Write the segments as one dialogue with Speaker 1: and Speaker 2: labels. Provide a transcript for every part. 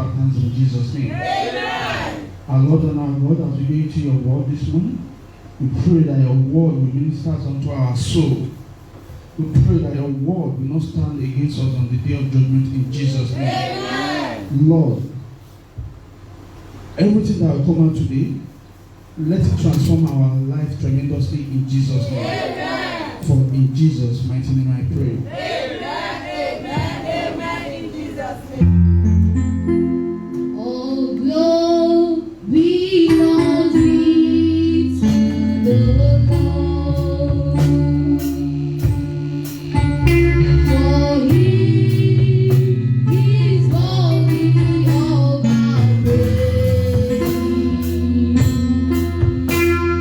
Speaker 1: our hands in Jesus' name.
Speaker 2: Amen.
Speaker 1: Our Lord and our God, as we go into your word this morning, we pray that your word will minister unto our soul. We pray that your word will not stand against us on the day of judgment in Jesus' name.
Speaker 2: Amen.
Speaker 1: Lord, everything that will come out today, let it transform our life tremendously in Jesus' name.
Speaker 2: Amen.
Speaker 1: For in Jesus' mighty name I pray.
Speaker 2: Amen. Amen. Amen. In Jesus' name.
Speaker 3: All glory belongs to the Lord. For He is worthy of our praise.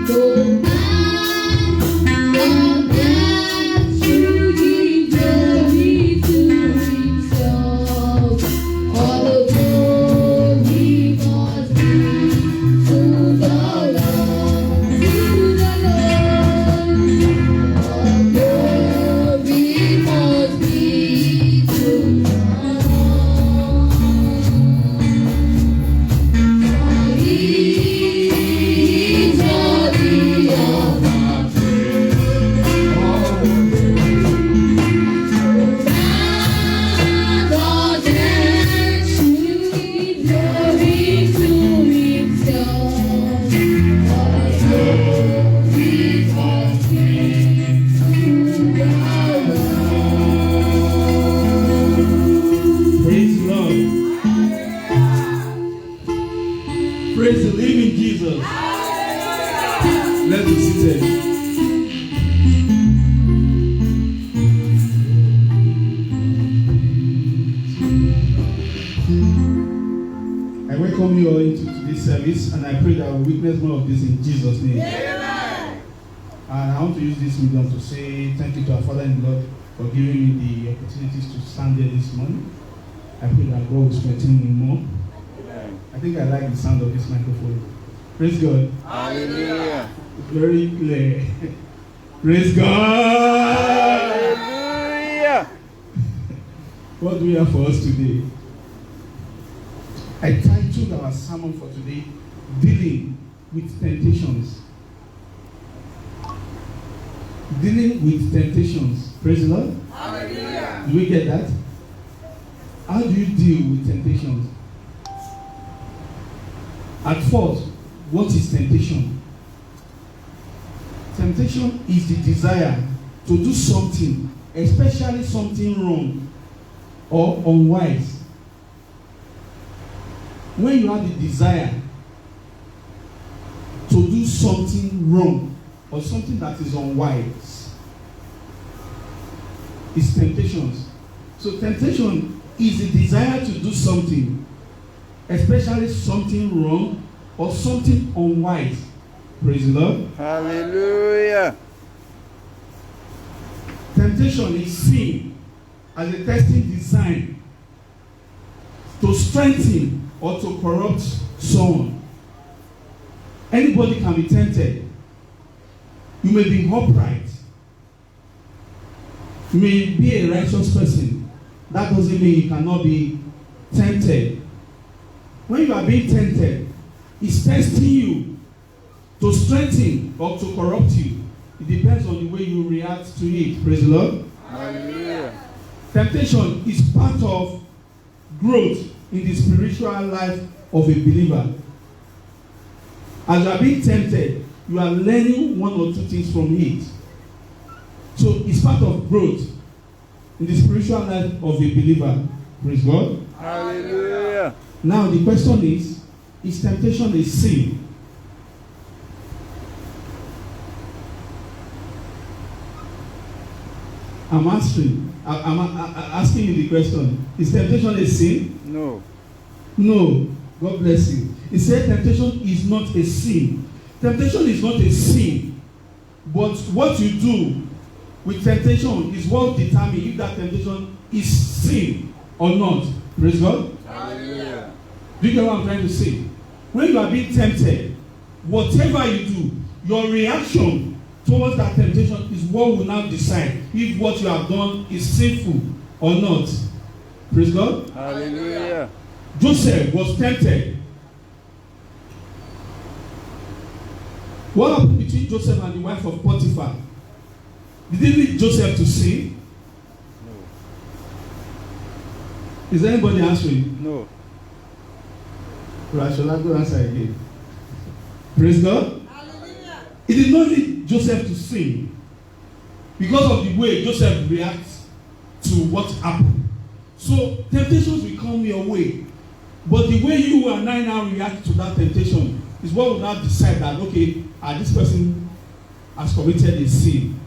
Speaker 3: No man on earth should give glory to Himself. All the glory must be to the Lord, to the Lord. All glory must be to the Lord. For He is worthy of our
Speaker 1: Praise the Lord. Praise the living Jesus. Let's be seated. I welcome you all into today's service, and I pray that we'll witness more of this in Jesus' name.
Speaker 2: Amen.
Speaker 1: And I want to use this medium to say thank you to our Father in the Lord for giving me the opportunities to stand here this morning. I pray that God will strengthen me more. I think I like the sound of this microphone. Praise God.
Speaker 2: Hallelujah.
Speaker 1: It's very clear. Praise God.
Speaker 2: Hallelujah.
Speaker 1: What do we have for us today? I titled our sermon for today, Dealing with Temptations. Dealing with temptations. Praise the Lord.
Speaker 2: Hallelujah.
Speaker 1: Do we get that? How do you deal with temptations? At first, what is temptation? Temptation is the desire to do something, especially something wrong or unwise. When you have the desire to do something wrong or something that is unwise, it's temptations. So temptation is the desire to do something, especially something wrong or something unwise. Praise the Lord.
Speaker 2: Hallelujah.
Speaker 1: Temptation is seen as a testing design to strengthen or to corrupt someone. Anybody can be tempted. You may be upright. You may be a righteous person. That doesn't mean you cannot be tempted. When you are being tempted, it's testing you to strengthen or to corrupt you. It depends on the way you react to it. Praise the Lord.
Speaker 2: Hallelujah.
Speaker 1: Temptation is part of growth in the spiritual life of a believer. As you are being tempted, you are learning one or two things from it. So it's part of growth in the spiritual life of a believer. Praise God.
Speaker 2: Hallelujah.
Speaker 1: Now the question is temptation a sin? I'm asking you the question. Is temptation a sin?
Speaker 2: No.
Speaker 1: No. God bless you. He said temptation is not a sin. Temptation is not a sin. But what you do with temptation is what determines if that temptation is sin or not. Praise God.
Speaker 2: Hallelujah.
Speaker 1: Do you get what I'm trying to say? When you are being tempted, whatever you do, your reaction towards that temptation is what will now decide if what you have done is sinful or not. Praise God.
Speaker 2: Hallelujah.
Speaker 1: Joseph was tempted. What happened between Joseph and the wife of Potiphar? Did it lead Joseph to sin?
Speaker 4: No.
Speaker 1: Is anybody answering?
Speaker 4: No.
Speaker 1: Shall I go answer again? Praise God.
Speaker 2: Hallelujah.
Speaker 1: It did not lead Joseph to sin because of the way Joseph reacts to what happened. So temptations will come your way, but the way you and I now react to that temptation is what will now decide that, okay, this person has committed a sin,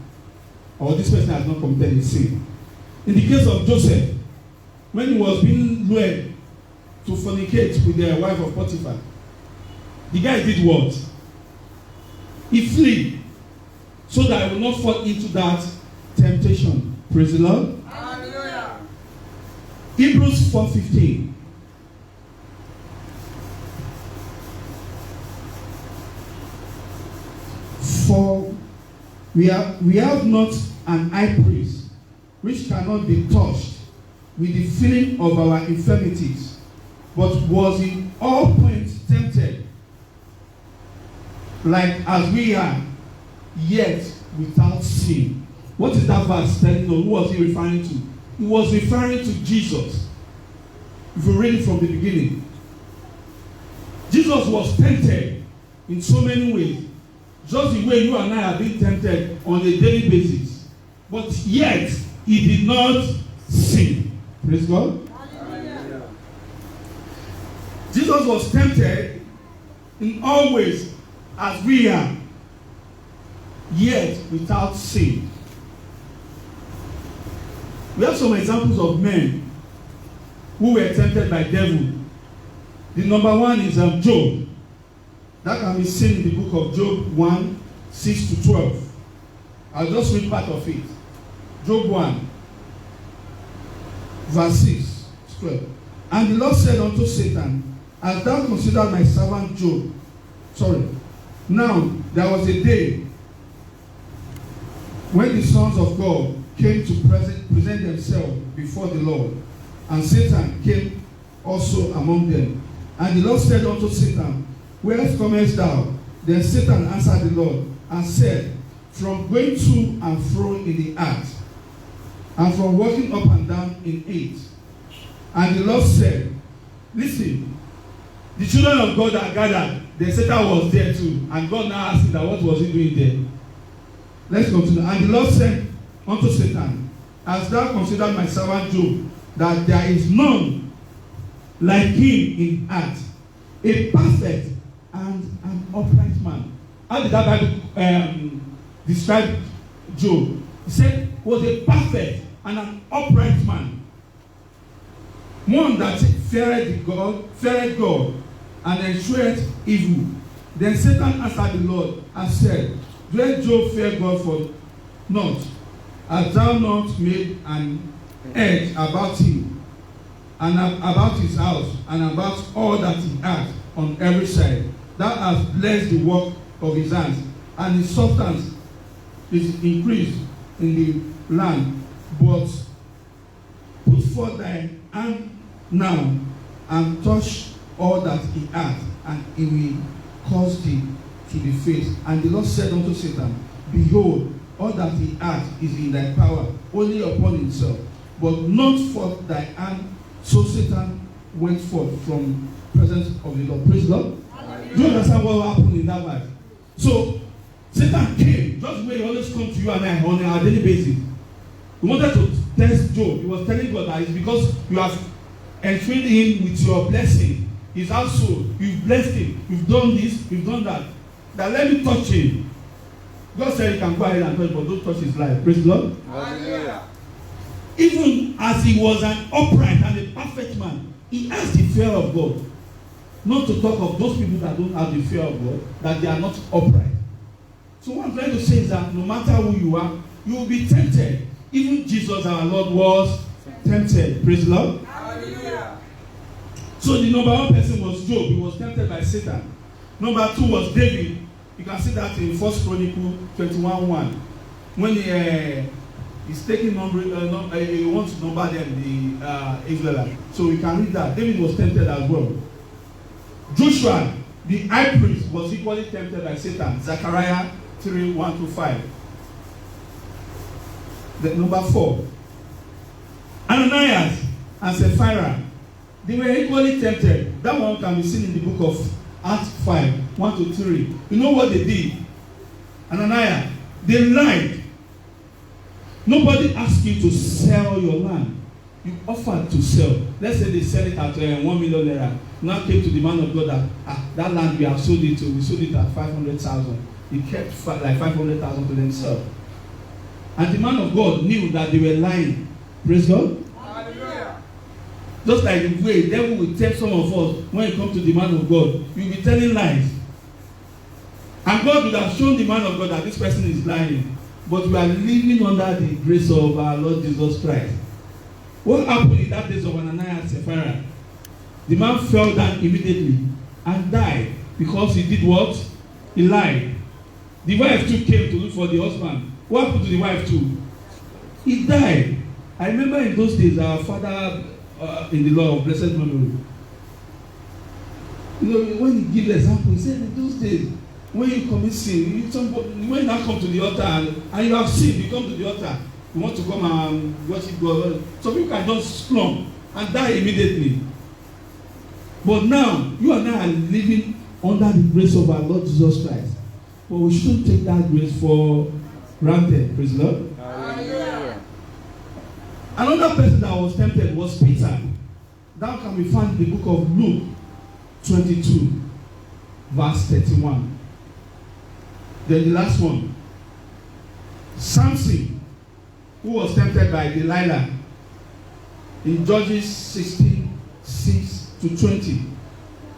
Speaker 1: or this person has not committed a sin. In the case of Joseph, when he was being lured to fornicate with the wife of Potiphar, the guy did what? He fled so that he will not fall into that temptation. Praise the Lord.
Speaker 2: Hallelujah.
Speaker 1: Hebrews 4:15. For we have not an high priest which cannot be touched with the feeling of our infirmities, but was in all points tempted, like as we are, yet without sin. What is that verse telling us? Who was he referring to? He was referring to Jesus. If you read it from the beginning, Jesus was tempted in so many ways, just the way you and I are being tempted on a daily basis, but yet he did not sin. Praise God.
Speaker 2: Hallelujah.
Speaker 1: Jesus was tempted in all ways as we are, yet without sin. We have some examples of men who were tempted by devil. The number one is Job. That can be seen in the book of Job 1, 6 to 12. I'll just read part of it. Job 1, verse 6 to 12. And the Lord said unto Satan, Hast thou considered my servant Job? Now there was a day when the sons of God came to present themselves before the Lord, and Satan came also among them. And the Lord said unto Satan, Whence comest thou? Then Satan answered the Lord and said, From going to and fro in the earth, and from walking up and down in it. And the Lord said, Listen, the children of God are gathered. Then Satan was there too. And God now asked him that what was he doing there? Let's continue. And the Lord said unto Satan, Hast thou considered my servant Job, that there is none like him in earth, a perfect and an upright man? How did that Bible describe Job? He said was a perfect and an upright man, one that feared God and eschewed evil. Then Satan answered the Lord and said, Doeth Job fear God for naught? Hast thou not made an edge about him, and about his house, and about all that he hath on every side? Thou hast blessed the work of his hands, and his substance is increased in the land. But put forth thy hand now, and touch all that he hath, and he will cause thee to be faith. And the Lord said unto Satan, Behold, all that he hath is in thy power, only upon himself, but not forth thy hand. So Satan went forth from the presence of the Lord. Praise God. Do you understand what happened in that verse? So Satan came, just the way he always comes to you and I on a daily basis. He wanted to test Job. He was telling God that it's because you have entrained him with your blessing, his household. You've blessed him. You've done this, you've done that. That let me touch him. God said you can go ahead and touch, but don't touch his life. Praise the Lord.
Speaker 2: Hallelujah.
Speaker 1: Even as he was an upright and a perfect man, he has the fear of God. Not to talk of those people that don't have the fear of God, that they are not upright. So what I'm trying to say is that no matter who you are, you will be tempted. Even Jesus our Lord was tempted. Praise the Lord.
Speaker 2: Hallelujah.
Speaker 1: So the number one person was Job. He was tempted by Satan. Number two was David. You can see that in 1 Chronicles 21:1. When He's taking number. He wants to number them, the Israelites. So we can read that. David was tempted as well. Joshua, the high priest, was equally tempted by Satan. Zechariah 3:1-5. The number 4. Ananias and Sapphira, they were equally tempted. That one can be seen in the book of Acts 5:1-3. You know what they did? Ananias, they lied. Nobody asked you to sell your land. You offered to sell. Let's say they sell it at 1 million naira. Now came to the man of God that land we have sold it to. We sold it at 500,000. He kept like 500,000 to themselves. And the man of God knew that they were lying. Praise God.
Speaker 2: Hallelujah.
Speaker 1: Just like the way the devil will tell some of us when it comes to the man of God, you'll be telling lies. And God would have shown the man of God that this person is lying. But we are living under the grace of our Lord Jesus Christ. What happened in that days of Ananias and Sapphira? The man fell down immediately and died because he did what? He lied. The wife too came to look for the husband. What happened to the wife too? He died. I remember in those days our father in the law of blessed memory. You know, when he gives the example, he said in those days, when you commit sin, when you now come to the altar and you have sinned, you come to the altar, you want to come and worship God. Some people can just slump and die immediately. But now, you and I are living under the grace of our Lord Jesus Christ. But we shouldn't take that grace for granted. Praise the Lord.
Speaker 2: Hallelujah.
Speaker 1: Another person that was tempted was Peter. That can be found in the book of Luke 22, verse 31. Then the last one, Samson, who was tempted by Delilah in Judges 16:6-20.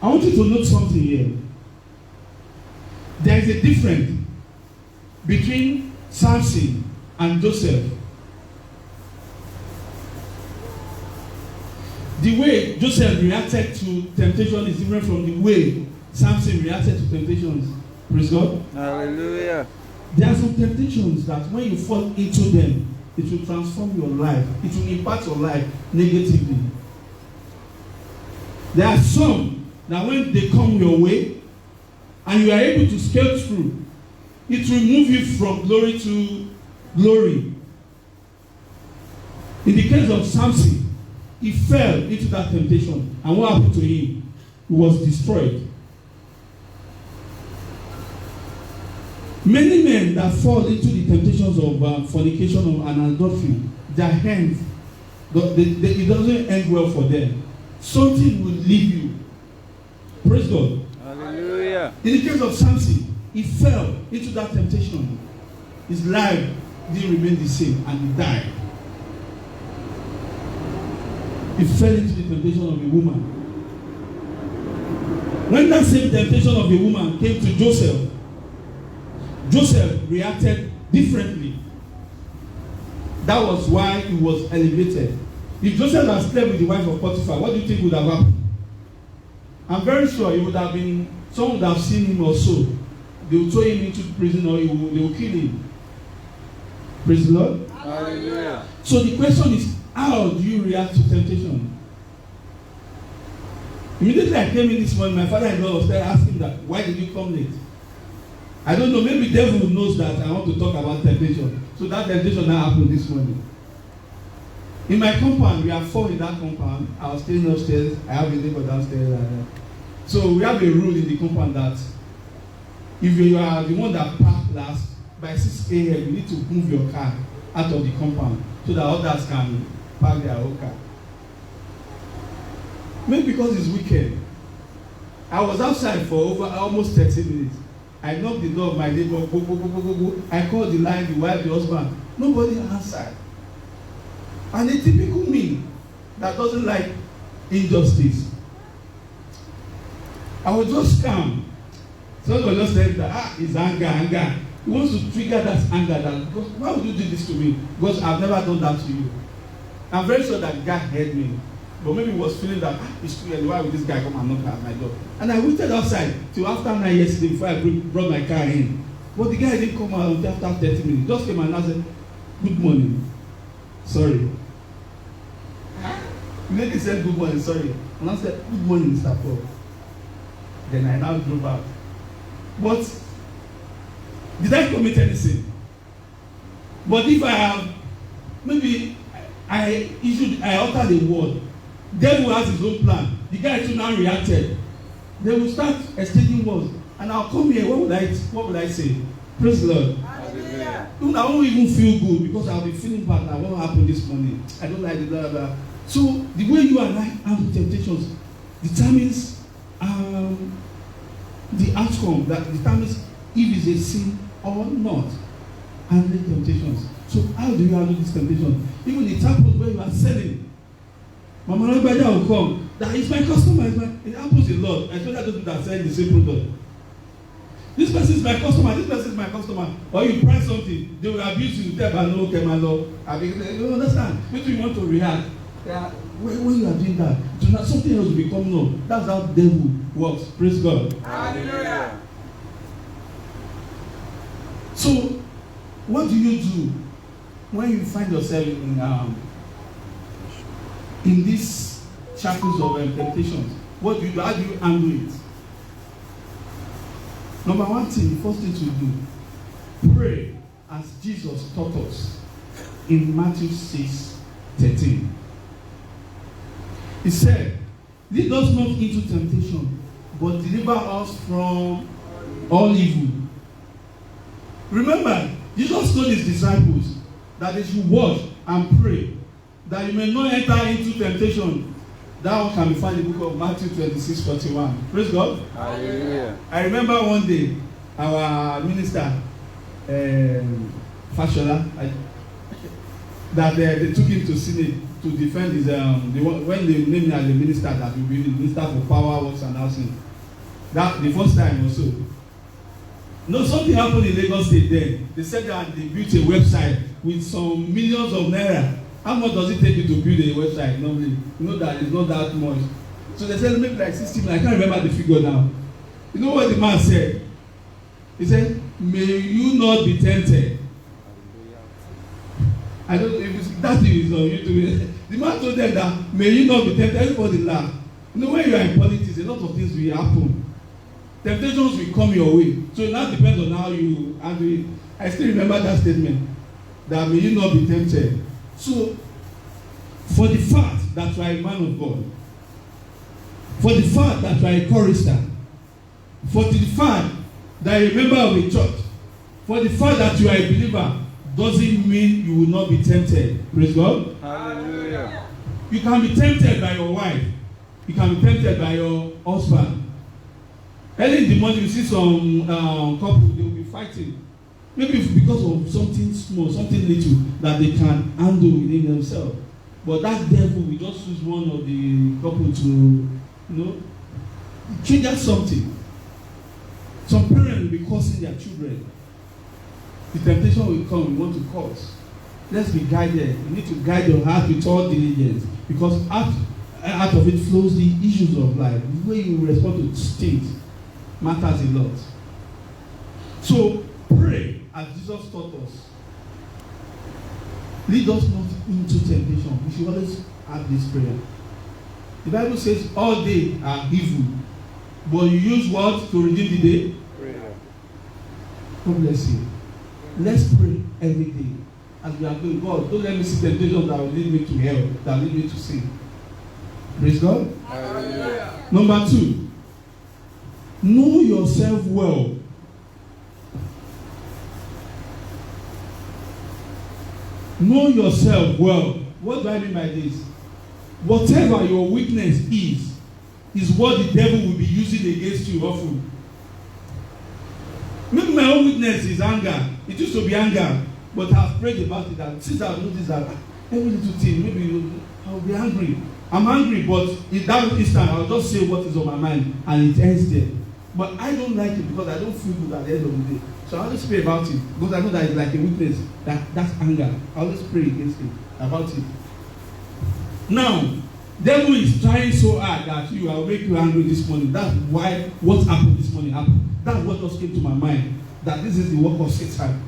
Speaker 1: I want you to note something here. There is a difference between Samson and Joseph. The way Joseph reacted to temptation is different from the way Samson reacted to temptations. Praise God.
Speaker 2: Hallelujah.
Speaker 1: There are some temptations that when you fall into them, it will transform your life. It will impact your life negatively. There are some that when they come your way and you are able to scale through, it will move you from glory to glory. In the case of Samson, he fell into that temptation, and what happened to him? He was destroyed. Many men that fall into the temptations of fornication and adultery, their hands, it doesn't end well for them. Something will leave you. Praise God.
Speaker 2: Hallelujah.
Speaker 1: In the case of Samson, he fell into that temptation. His life didn't remain the same, and he died. He fell into the temptation of a woman. When that same temptation of a woman came to Joseph, Joseph reacted differently. That was why he was elevated. If Joseph had slept with the wife of Potiphar, what do you think would have happened? I'm very sure it would have been, someone would have seen him or so. They would throw him into prison or they will kill him. Praise the Lord.
Speaker 2: Hallelujah.
Speaker 1: So the question is, how do you react to temptation? Immediately I came in this morning, my father-in-law was there asking that, why did you come late? I don't know, maybe the devil knows that I want to talk about temptation. So that temptation now happened this morning. In my compound, we have 4 in that compound. I was staying upstairs, I have a neighbor downstairs. So we have a rule in the compound that if you are the one that parked last, by 6 a.m. you need to move your car out of the compound so that others can park their own car. Maybe because it's weekend. I was outside for over almost 30 minutes. I knocked the door of my neighbor, go, go, go, go, go, go. I called the line, the wife, the husband. Nobody answered. And a typical me that doesn't like injustice. I was just calm. Someone was just saying that, it's anger. He wants to trigger that anger. That, why would you do this to me? Because I've never done that to you. I'm very sure that God heard me. But maybe he was feeling that, it's too early. Why would this guy come and knock at my door? And I waited outside till after 9 yesterday before I brought my car in. But the guy didn't come out until after 30 minutes. Just came and I said, good morning. sorry. The lady said good morning, sorry. And I said, good morning, Mr. Paul. Then I now drove out. But did I commit any sin? But if I have, maybe I altered a word, devil has his own plan. The guy too now reacted. They will start exchanging words. And I'll come here, what will I say? Praise the Lord.
Speaker 2: Hallelujah.
Speaker 1: I won't even feel good because I'll be feeling bad now. What happened this morning? I don't like it, blah, blah, blah. So the way you and I handle temptations determines the outcome, that determines if it's a sin or not. Handling temptations. So how do you handle this temptation? Even it happens when you are selling. Mama Lagbaja will come. That is my customer. It happens a lot. Especially those people that sell the same product. This person is my customer. This person is my customer. Or you price something, they will abuse you. Tell them, no, okay, my lord. You understand? When you want to react, when you are doing that, something else will be coming up. That's how the devil works. Praise God.
Speaker 2: Hallelujah.
Speaker 1: So, what do you do when you find yourself in these shackles of temptations? What do you do? How do you handle it? Number one thing, the first thing to do, pray as Jesus taught us in Matthew 6:13. He said, lead us not into temptation, but deliver us from all evil. Remember, Jesus told his disciples that they should watch and pray, that you may not enter into temptation. That one can be found in the book of Matthew 26:41. Praise God.
Speaker 2: Hallelujah.
Speaker 1: I remember one day, our minister, Fashola, that they took him to Senate to defend his, when they named him as the minister, that will be the minister for power, works and housing. That the first time also. No, something happened in Lagos State then. They said that they built a website with some millions of naira. How much does it take you to build a website normally? You know that it's not that much. So they said maybe like 60 million. I can't remember the figure now. You know what the man said? He said, may you not be tempted. I don't know if that thing is on YouTube. The man told them that may you not be tempted. Everybody laughed. You know, when you are in politics, a lot of things will happen. Temptations will come your way. So it now depends on how you handle it. I still remember that statement, that may you not be tempted. So, for the fact that you are a man of God, for the fact that you are a chorister, for the fact that you are a member of a church, for the fact that you are a believer, doesn't mean you will not be tempted. Praise God.
Speaker 2: Hallelujah.
Speaker 1: You can be tempted by your wife. You can be tempted by your husband. Early in the morning, you see some couple, they will be fighting. Maybe because of something small, something little that they can handle within themselves. But that devil will just use one of the couple to, trigger something. Some parents will be cursing their children. The temptation will come, we want to curse. Let's be guided. You need to guide your heart with all diligence. Because out of it flows the issues of life. The way you respond to things matters a lot. So, pray as Jesus taught us. Lead us not into temptation. We should always have this prayer. The Bible says all days are evil, but you use what to redeem the day?
Speaker 2: Prayer.
Speaker 1: God bless you. Let's pray every day as we are going. God, don't let me see temptations that will lead me to hell, that will lead me to sin. Praise God.
Speaker 2: Hallelujah.
Speaker 1: Number 2, know yourself well. Know yourself well. What do I mean by this? Whatever your weakness is what the devil will be using against you often. Maybe my own weakness is anger. It used to be anger, but I've prayed about it, and since I've noticed that every little thing, maybe I'll be angry. I'm angry, but in that instant, I'll just say what is on my mind, and it ends there. But I don't like it because I don't feel good at the end of the day. So I always pray about it because I know that it's like a weakness. That's anger. I always pray against it, about it. Now, devil is trying so hard that I'll make you angry this morning. That's why what happened this morning happened. That's what just came to my mind. That this is the work of Satan.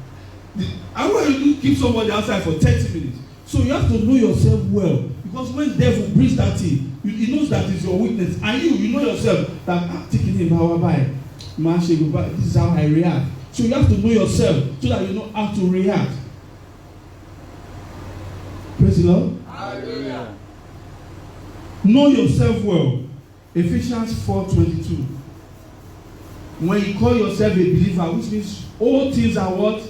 Speaker 1: How will you keep somebody outside for 30 minutes? So you have to know yourself well, because when devil brings that thing, he knows that is your weakness, and you know yourself that I'm taking him power by man shake, but this is how I react. So you have to know yourself so that you know how to react. Praise the Lord.
Speaker 2: Hallelujah.
Speaker 1: Know yourself well. Ephesians 4:22. When you call yourself a believer, which means all things are what?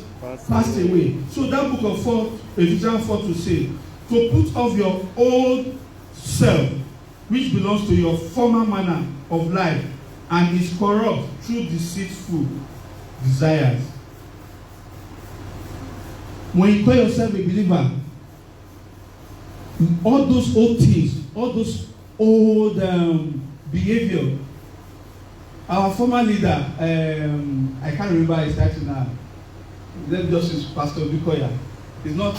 Speaker 1: Passed away. So that book of Ephesians 4 to say, to put off your old self, which belongs to your former manner of life, and is corrupt through deceitful desires. When you call yourself a believer, all those old things, all those old behavior. Our former leader, I can't remember his title now. Let me just use Pastor Bikoya. He's not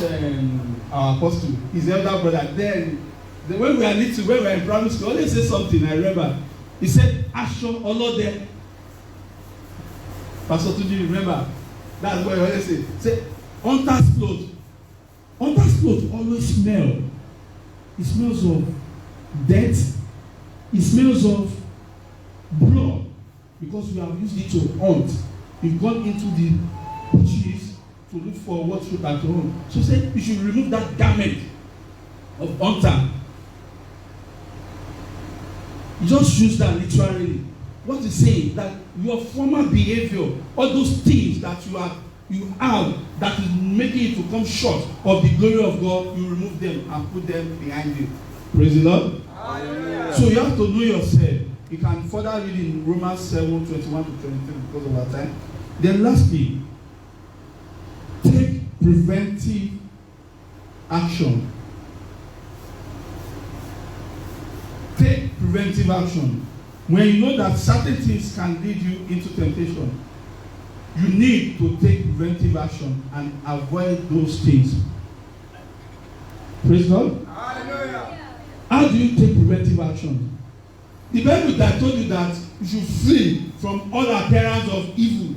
Speaker 1: our apostle. He's the elder brother. Then when we were little, when we were in primary school, always say something. I remember. He said, "Action, Olode." Pastor Tuji, remember? That's what he always say. Say, "Hunter's clothes." Hunter's clothes always smell. It smells of death. It smells of blood, because we have used it to hunt. You've gone into the bushes to look for what you can hunt. So say you should remove that garment of hunter. You just use that literally. What is saying that your former behavior, all those things that you have that is making you to come short of the glory of God, you remove them and put them behind you. Praise the Lord.
Speaker 2: Hallelujah.
Speaker 1: So you have to know yourself. You can further read in Romans 7:21 to 23 because of our time. Then lastly, take preventive action. Take preventive action. When you know that certain things can lead you into temptation, you need to take preventive action and avoid those things. Praise God.
Speaker 2: Hallelujah.
Speaker 1: How do you take preventive action? The Bible that told you that you should flee from all appearance of evil.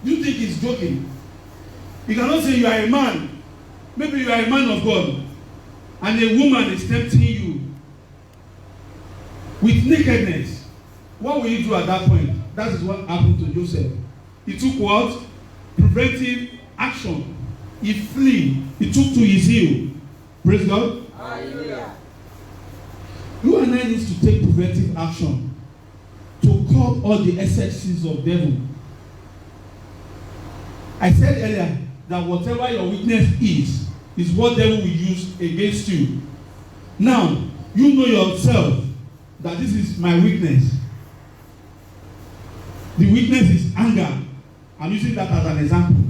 Speaker 1: You think he's joking? You cannot say you are a man. Maybe you are a man of God, and a woman is tempting you with nakedness. What will you do at that point? That is what happened to Joseph. He took what? Preventive action. He flee. He took to his heel. Praise God.
Speaker 2: Hallelujah.
Speaker 1: You and I need to take preventive action to curb all the excesses of devil. I said earlier that whatever your weakness is what devil will use against you. Now, you know yourself that this is my weakness. The weakness is anger. I'm using that as an example.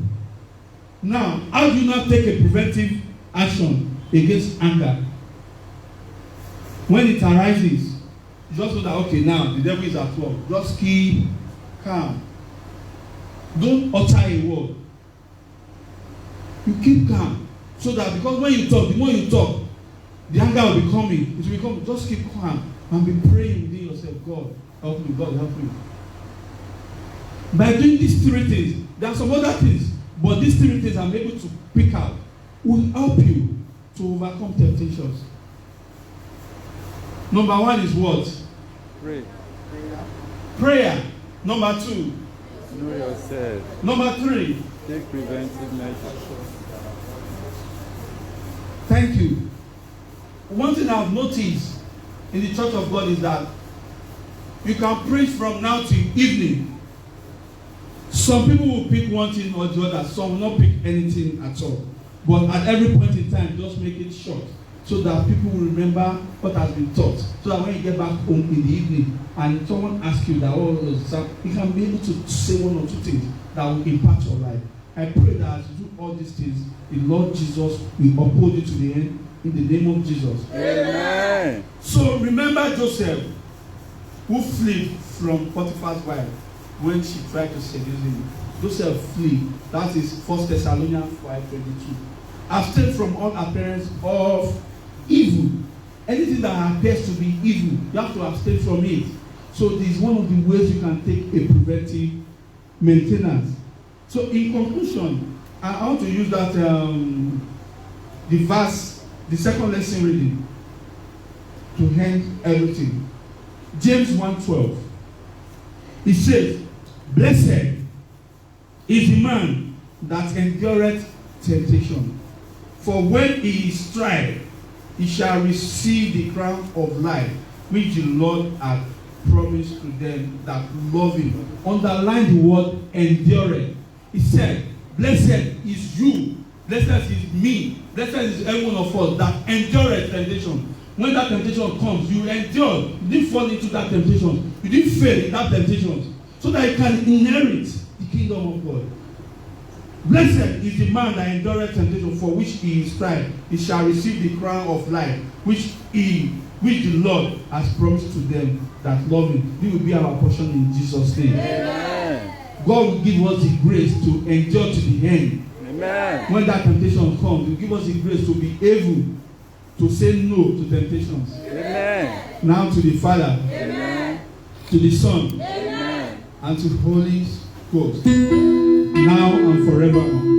Speaker 1: Now, how do you not take a preventive action against anger? When it arises, you just know that, okay, now the devil is at work. Just keep calm. Don't utter a word. You keep calm. So that, because when you talk, the more you talk, the anger will be coming. It will become, just keep calm and be praying within yourself. God, help me. God, help me. By doing these three things, there are some other things, but these three things I'm able to pick out will help you to overcome temptations. Number one is what?
Speaker 4: Pray.
Speaker 1: Prayer. Number two.
Speaker 4: Know yourself.
Speaker 1: Number three.
Speaker 4: Take preventive measures.
Speaker 1: Thank you. One thing I've noticed in the church of God is that you can pray from now till evening. Some people will pick one thing or the other. Some will not pick anything at all. But at every point in time, just make it short, so that people will remember what has been taught. So that when you get back home in the evening and someone asks you that, you can be able to say one or two things that will impact your life. I pray that as you do all these things, the Lord Jesus will uphold you to the end in the name of Jesus.
Speaker 4: Amen.
Speaker 1: So remember Joseph, who fled from Potiphar's wife when she tried to seduce him. Joseph flee. That is 1 Thessalonians 5:22. Abstain from all appearance of evil. Anything that appears to be evil, you have to abstain from it. So this is one of the ways you can take a preventive maintenance. So in conclusion, I want to use that the verse The second lesson reading to end everything. James 1:12. It says, "Blessed is the man that endureth temptation, for when he is tried, he shall receive the crown of life which the Lord hath promised to them that love him." Underline the word endureth. He said, "Blessed is you, blessed is me, blessed is every one of us that endureth temptation." When that temptation comes, you endure. You didn't fall into that temptation. You didn't fail in that temptation, so that you can inherit the kingdom of God. Blessed is the man that endureth temptation, for which he is tried. He shall receive the crown of life, which the Lord has promised to them that love him. This will be our portion in Jesus' name.
Speaker 4: Amen.
Speaker 1: God will give us the grace to endure to the end.
Speaker 4: Amen.
Speaker 1: When that temptation comes, He will give us the grace to be able to say no to temptations.
Speaker 4: Amen.
Speaker 1: Now to the Father,
Speaker 4: Amen.
Speaker 1: to the Son,
Speaker 4: Amen.
Speaker 1: and to the Holy Ghost, now and forever.